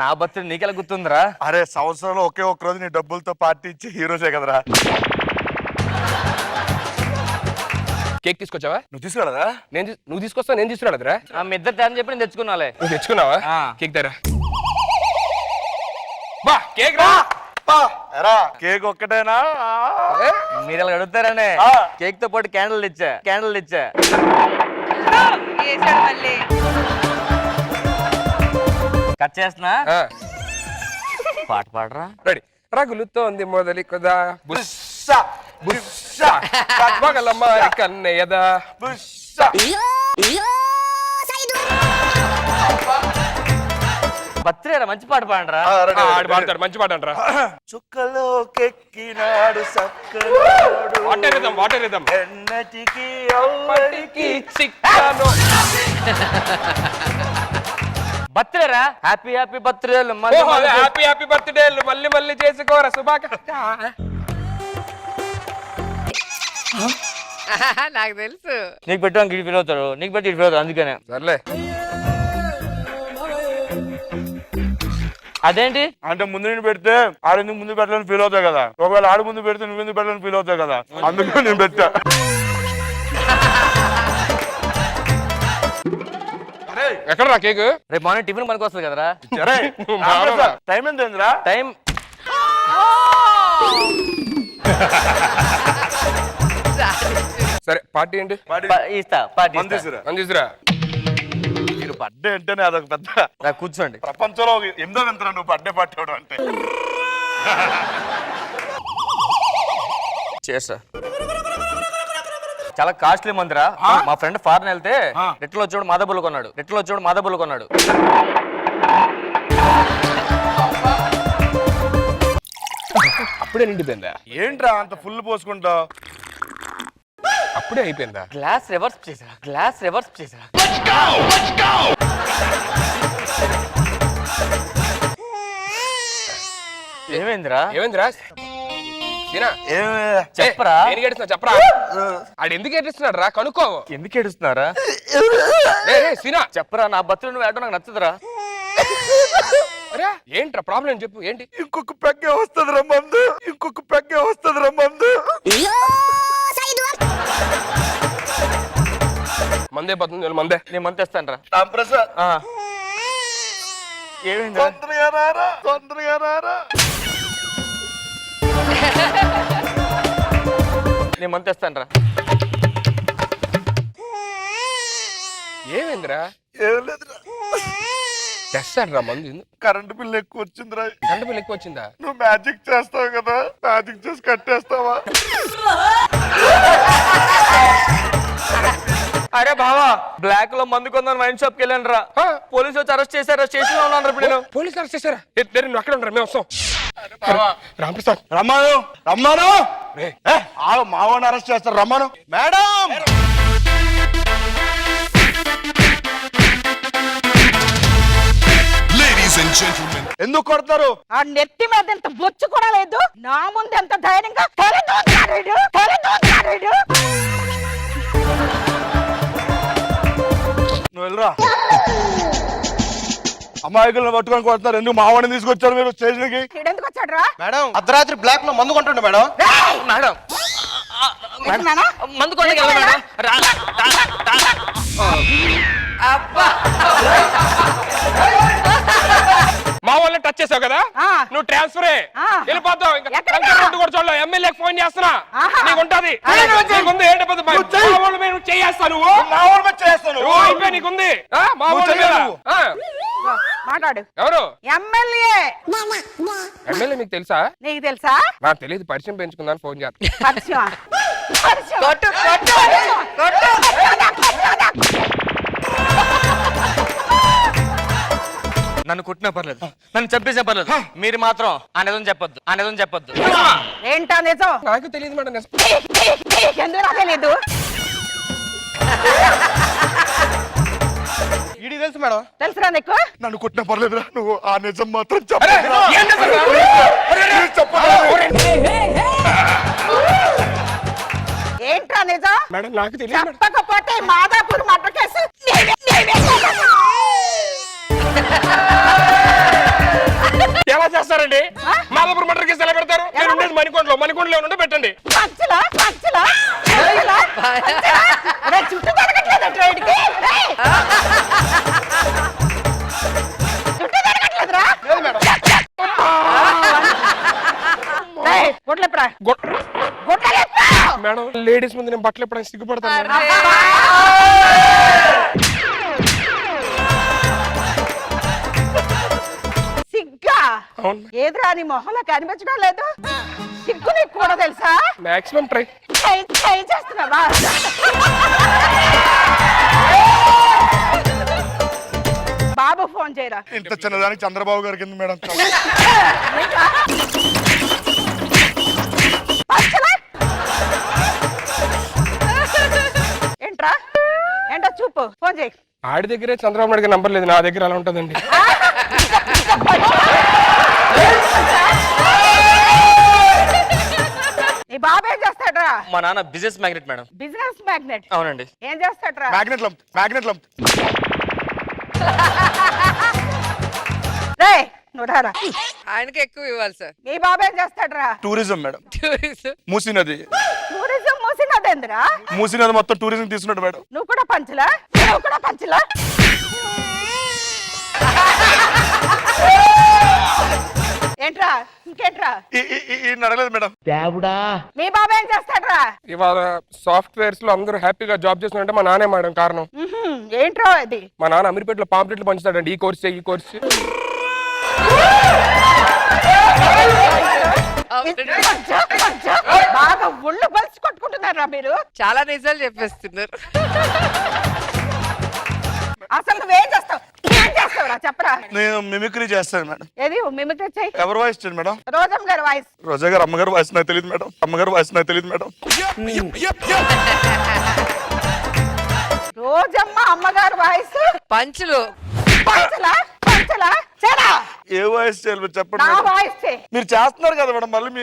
నా బర్త్డే నీకెలా గుర్తుందిరా? అరే సంవత్సరంలో ఒకే ఒక్క రోజు నీ డబ్బులతో పార్టీ ఇచ్చే హీరోసే కదరా. కేక్ తీసుకొచ్చావా? నువ్వు తీసుకురాదా? నువ్వు తీసుకొస్తావు, నేను తీసుకురాలేదురా. మీ ఇద్దరు తేని చెప్పి నేను తెచ్చుకున్నాలే. నువ్వు తెచ్చుకున్నావా? కేక్ దగ్గర బా కేక్ రా. కేక్ ఒక్కటేనా? మీరు ఇలా అడుగుతారనే కేక్ తో పాటు క్యాండిల్ తెచ్చా. కట్ చేస్తున్నా. పాట పాడరా. రెడీ. రగులుతోంది మొదలి కదా బుస్సా బుస్సా పగలమ్మ కన్నయ్యదా బుస్సా. బర్త్డే రా, మంచి పాట పాడరా. పాడతాడు, మంచి పాట అంటారా. చుక్కలో కెక్కినాడు సక్కలోడు వాటర్ రిథం ఎన్నటికి చిక్కాను. బర్త్డే రా. Happy happy birthday. Happy happy birthday మళ్ళీ మళ్ళీ చేసుకోరా శుభాకాంక్షలు. నాకు తెలుసు. నీకు పెట్టడానికి ఇటు ఫీల్ అవుతాడు, నీకు పెట్టి ఇటు ఫీల్ అవుతాడు, అందుకనే. సర్లే. అదేంటి అంటే ముందు నేను పెడితే ఆడెందుకు ముందు పెట్టాలని ఫీల్ అవుతాయి కదా, ఒకవేళ ఆడు ముందు పెడితే నువ్వెందుకు పెట్టాలని ఫీల్ అవుతాయి కదా, అందుకు నేను పెట్టా. ఎక్కడ రా కేక్? రేపు మార్నింగ్ టిఫిన్ మనకు వస్తుంది కదరా. టైం ఎంతరా? టైం సరే పార్టీ ఏంటి? ఇస్తా. పార్టీ తీసురా. మీరు బర్త్డే అంటేనే అదొక పెద్ద కూర్చోండి. ప్రపంచంలో ఎంతో వింతరా నువ్వు బర్త్డే పార్టీ అవడం అంటే. చేస్తా. చాలా కాస్ట్లీ మందిరా. మా ఫ్రెండ్ ఫారెన్ వెళ్తే రెట్లో వచ్చాడు మాదబుల్ కొన్నాడు. అప్పుడే నిండిపోయిందా? ఏంట్రా అంత ఫుల్ పోసుకుంటావు? అప్పుడే అయిపోయిందా? గ్లాస్ రివర్స్ చేసా. ఏమైందిరా? చెప్పరా. చెప్పరా. ఆడు ఎందుకు ఏడుస్తున్నాడు రా, కనుక్కో. ఎందుకు ఏడుస్తున్నారా? చెప్పరా. నా బతులు నువ్వు ఏడో నాకు నచ్చదురా. ఏంట్రా ప్రాబ్లం చెప్పు. ఏంటి? ఇంకొక పెగ్గే వస్తుంది మందు. మందే పోతుంది. మందే నేను మంత్ తెస్తాను రా. రాంప్రసాద్ ఏమైంది? తొందరగా రారా. నేను మంత్ తెస్తాను రా. ఏమైందిరా? ఏం లేదురా, తెస్తాడు రా మందు. కరెంట్ బిల్ ఎక్కువ వచ్చిందిరా. కరెంట్ బిల్ ఎక్కువ వచ్చిందా? నువ్వు మ్యాజిక్ చేస్తావు కదా, మ్యాజిక్ చేసి కట్టేస్తావా? అరే బావా, బ్లాక్ లో మందు కొందని వైన్ షాప్ కి వెళ్ళాను రా. పోలీసు వచ్చి అరెస్ట్ చేశారా? స్టేషన్ లో ఉన్నాను ఇప్పుడు నేను. పోలీసులు అరెస్ట్ చేశారా? నువ్వు అక్కడ ఉండరా, మేము వస్తాం. రాంప్రసాద్ రమ్మాను. మావాడిని అరెస్ట్ చేస్తారు. రమ్మాను. మేడం ఎందుకు కొడతారు? ఆ నెత్తి మీద ఎంత బొచ్చు కూడా లేదు, నా ముందు ఎంత ధైర్యంగా నువ్వు వెళ్ళరా. అమాయకులను పట్టుకొని కొడతారు. ఎందుకు మావాడిని తీసుకొచ్చారు మీరు స్టేషన్ కి? ఎందుకు వచ్చాడు రా? మేడం అర్ధరాత్రి బ్లాక్ లో మందు కొంటుండే మేడం. మందు కొట్టకి మేడం. మా వాళ్ళని టచ్ చేసావు కదా, నువ్వు ట్రాన్స్ఫర్ వెళ్ళిపోతావు. చూడలే ఎమ్మెల్యేకి ఫోన్ చేస్తున్నా, నీకు ఉంటది. నీకుంది మాట్లాడు. ఎవరు ఎమ్మెల్యే? ఎమ్మెల్యే మీకు తెలుసా? నీకు తెలుసా? నాకు తెలియదు, పరిచయం పెంచుకుందాని ఫోన్ చేస్తా. నన్ను కుట్టినా పర్లేదు, నన్ను చంపేసినా పర్లేదు, మీరు మాత్రం ఆ నిజం చెప్పొద్దు. ఏంటా నిజం? నాకు తెలియదు మేడం. ఎందుకు నాకు తెలీదు? ఇది తెలుసు మేడం. తెలుసురా నీకు? నన్ను కుట్టినా పర్లేదురా, నువ్వు ఆ నిజం మాత్రం ఏంట్రా నిజం? మేడం నాకు తెలియదు. చెప్పకపోతే మాదాపూర్ మర్డర్ కేసు రోడ్లో ఉండి పెట్టండి. పంచలా పంచలా పంచలా, పంచలా. రే, చుట్టూ తిరగట్లేదా ట్రైన్కి? రేయ్. చుట్టూ తిరగట్లేదురా? లేదు మేడం. రేయ్, గుడ్లు ఎప్పుడా? గుడ్లు ఎప్పుడా? మేడం లేడీస్ ముందు నేను బట్టలు ఎప్పుడైనా సిగ్గుపడతాను మేడం. సిగ్గా? అవును. ఏదిరా నీ మొహంలో కనిపించడం లేదు? సిగ్గు నీకు కూడా తెలుసా? Maximum try. ట్రై చేస్తున్నావా? బాబు ఫోన్ చేయరా. ఇంత చిన్నదానికి చంద్రబాబు గారికి ఎందుకు మేడం? పంచలా? ఏంట్రా ఏంటో చూపు, ఫోన్ చేయి. ఆడి దగ్గరే చంద్రబాబు నాయుడు నంబర్ లేదు, నా దగ్గర అలా ఉంటుందండి. నీ బాబు ఏం చేస్తాడ్రా? మా నాన్న business magnate madam. Business magnate. అవునండి. ఏం చేస్తాడ్రా? Magnet lump. రేయ్, నువ్వు రారా. ఆయనకి ఎక్కువ ఇవ్వాలి సార్. నీ బాబు ఏం చేస్తాడ్రా? Tourism madam. టూరిజం. మూసీ నది మూసినదేంద్రా? మూసీ నది మొత్తం టూరిజం తీసుకున్నాడు మేడం. నువ్వు కూడా పంచలా? నువ్వు కూడా పంచలా? ఏంట్రా ఇంకేంట్రా? నడలేదు మేడం. మీ బాబు ఏం చేస్తాడ్రా? ఇవాళ సాఫ్ట్వేర్స్ లో అందరూ హ్యాపీగా జాబ్ చేస్తున్నారంటే మా నాన్నే మేడం కారణం. ఏంట్రా అది? మా నాన్న అమీర్పేటలో పాంప్లెట్లు పంచుతాడండి, ఈ కోర్స్ ఈ కోర్స్. బాగా ఒళ్ళు పలిచి కొట్టుకుంటున్నారా మీరు? చాలా నిజాలు చెప్పేస్తున్నారు. అసలు నువ్వేం చేస్తావు? ఏం చేస్తావురా చెప్పరా? నేను మిమిక్రీ చేస్తాను మేడం. ఏది మిమిక్రీ చెయ్యి. ఎవరు వాయిస్ చేయండి మేడం? రోజమ్మ గారి వాయిస్. రోజా గారు అమ్మగారు వాయిస్ నాకు తెలియదు మేడం. అమ్మగారు వాయిస్ నాకు తెలియదు మేడం. రోజమ్మ అమ్మగారు వాయిస్. పంచులు. పంచలా పంచలా చేరా. ఏ వాయిస్ చేయాలి చెప్పండి నా మేడం. వాయిస్ చేయి. మీరు చేస్తున్నారు కదా మేడం, మళ్ళీ మీ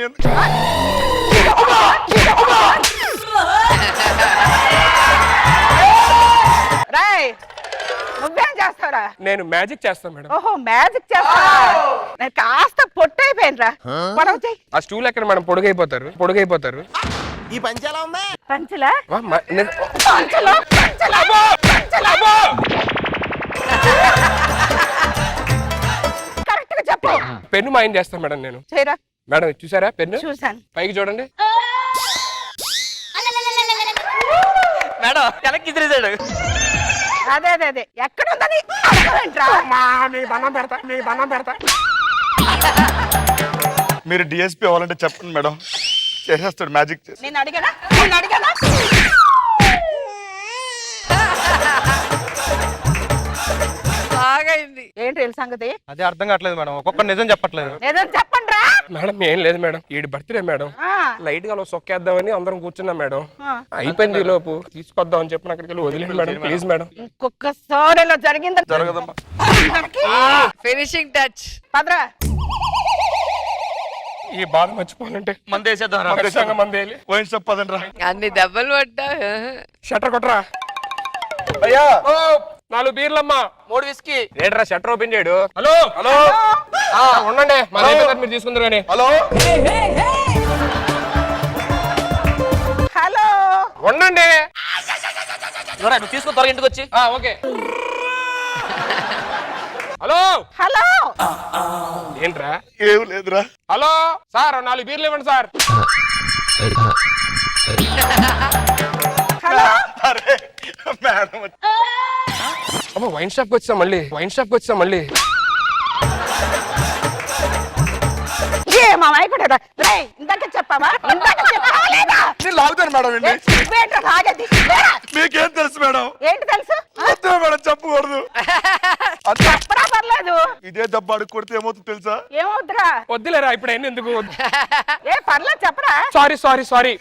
రాయ్, నువ్వేం చేస్తావురా? నేను మ్యాజిక్ చేస్తాను మేడం. ఓహో, మ్యాజిక్ చేస్తావా? నేను కాస్త పొట్టైపోయినరా. పొడవు చెయ్యి. ఆ స్టూల్ ఎక్కడ మేడం? పొడుగైపోతారు. ఈ పంచి ఎలా ఉంది? పంచలా వా, పంచలా పంచలా పంచలా. కరెక్ట్ గా చెప్పు. పెన్ను మాయం చేస్తాను మేడం నేను. చేయరా. మేడం ఇది చూసారా పెన్ను? చూసాను. పైకి చూడండి మేడం వెనక్కి తిరిగాడు. అదే అదే అదే ఎక్కడ ఉందని అడగవేంట్రా? మీరు డిఎస్పీ అవ్వాలంటే చెప్పండి మేడం, చేసేస్తాడు మ్యాజిక్ చేసి. నేను అడిగానా? బాగైంది. ఏంటి వీళ్ళ సంగతి? అదే అర్థం కావట్లేదు మేడం, ఒక్కొక్క నిజం చెప్పట్లేదు. ఏదో చెప్పండి రా. మేడం ఏం లేదు మేడం, ఈడి బర్త్డే మేడం. లైట్ గా సొక్కేద్దామని అందరం కూర్చున్నాం మేడం. అయిపోయింది ఈ లోపు తీసుకొద్దాం అని చెప్పిన అక్కడికి వెళ్ళి వదిలేండి మేడం ప్లీజ్ మేడం. ఇంకొకసారి ఇలా జరిగింది జరగదమ్మా. Finishing touch. పదరా. ఈ బాధ మర్చిపోవాలంటే మంది వేసేద్దాం. ఖచ్చితంగా మందేయాలి. వైన్ షాప్ పదండి రా. అన్ని దెబ్బలు పడ్డా. షట్టర్ కొట్టరా. అయ్యా 4 బీర్లమ్మా. 3 విస్కీ. ఏంట్రా షట్టర్ ఓపెన్ చేయడు? హలో హలో ఉండండి, మన అయిపోతుంది మీరు తీసుకుందరు కానీ. హలో హలో ఉండండి. నువ్వు తీసుకుని త్వరగా ఇంటికి వచ్చి. ఓకే. Hello hello. ఏంట్రా? ఏం లేదురా. హలో సార్ 4 బీర్లు ఇవ్వండి సార్. హలో. అరే మేడం అమ్మ వైన్ షాప్కి వచ్చా మళ్ళీ. మా అయిపోయాడా? ఇందాక చెప్పావా లేదా? నేను లాగుతాను మేడం అండి. నువ్వేంట్రా లాగేది? మీకేం తెలుసు మేడం? ఏంటి తెలుసు? వద్దు మేడం, చెప్పకూడదు. చెప్పరా పర్లేదు. ఇదే దెబ్బ అడుగు కొడితే ఏమవుతుంది తెలుసా? ఏమవుతురా? వద్దులేరా ఇప్పుడు ఎందుకు? ఏ పర్లేదు చెప్పరా. సారీ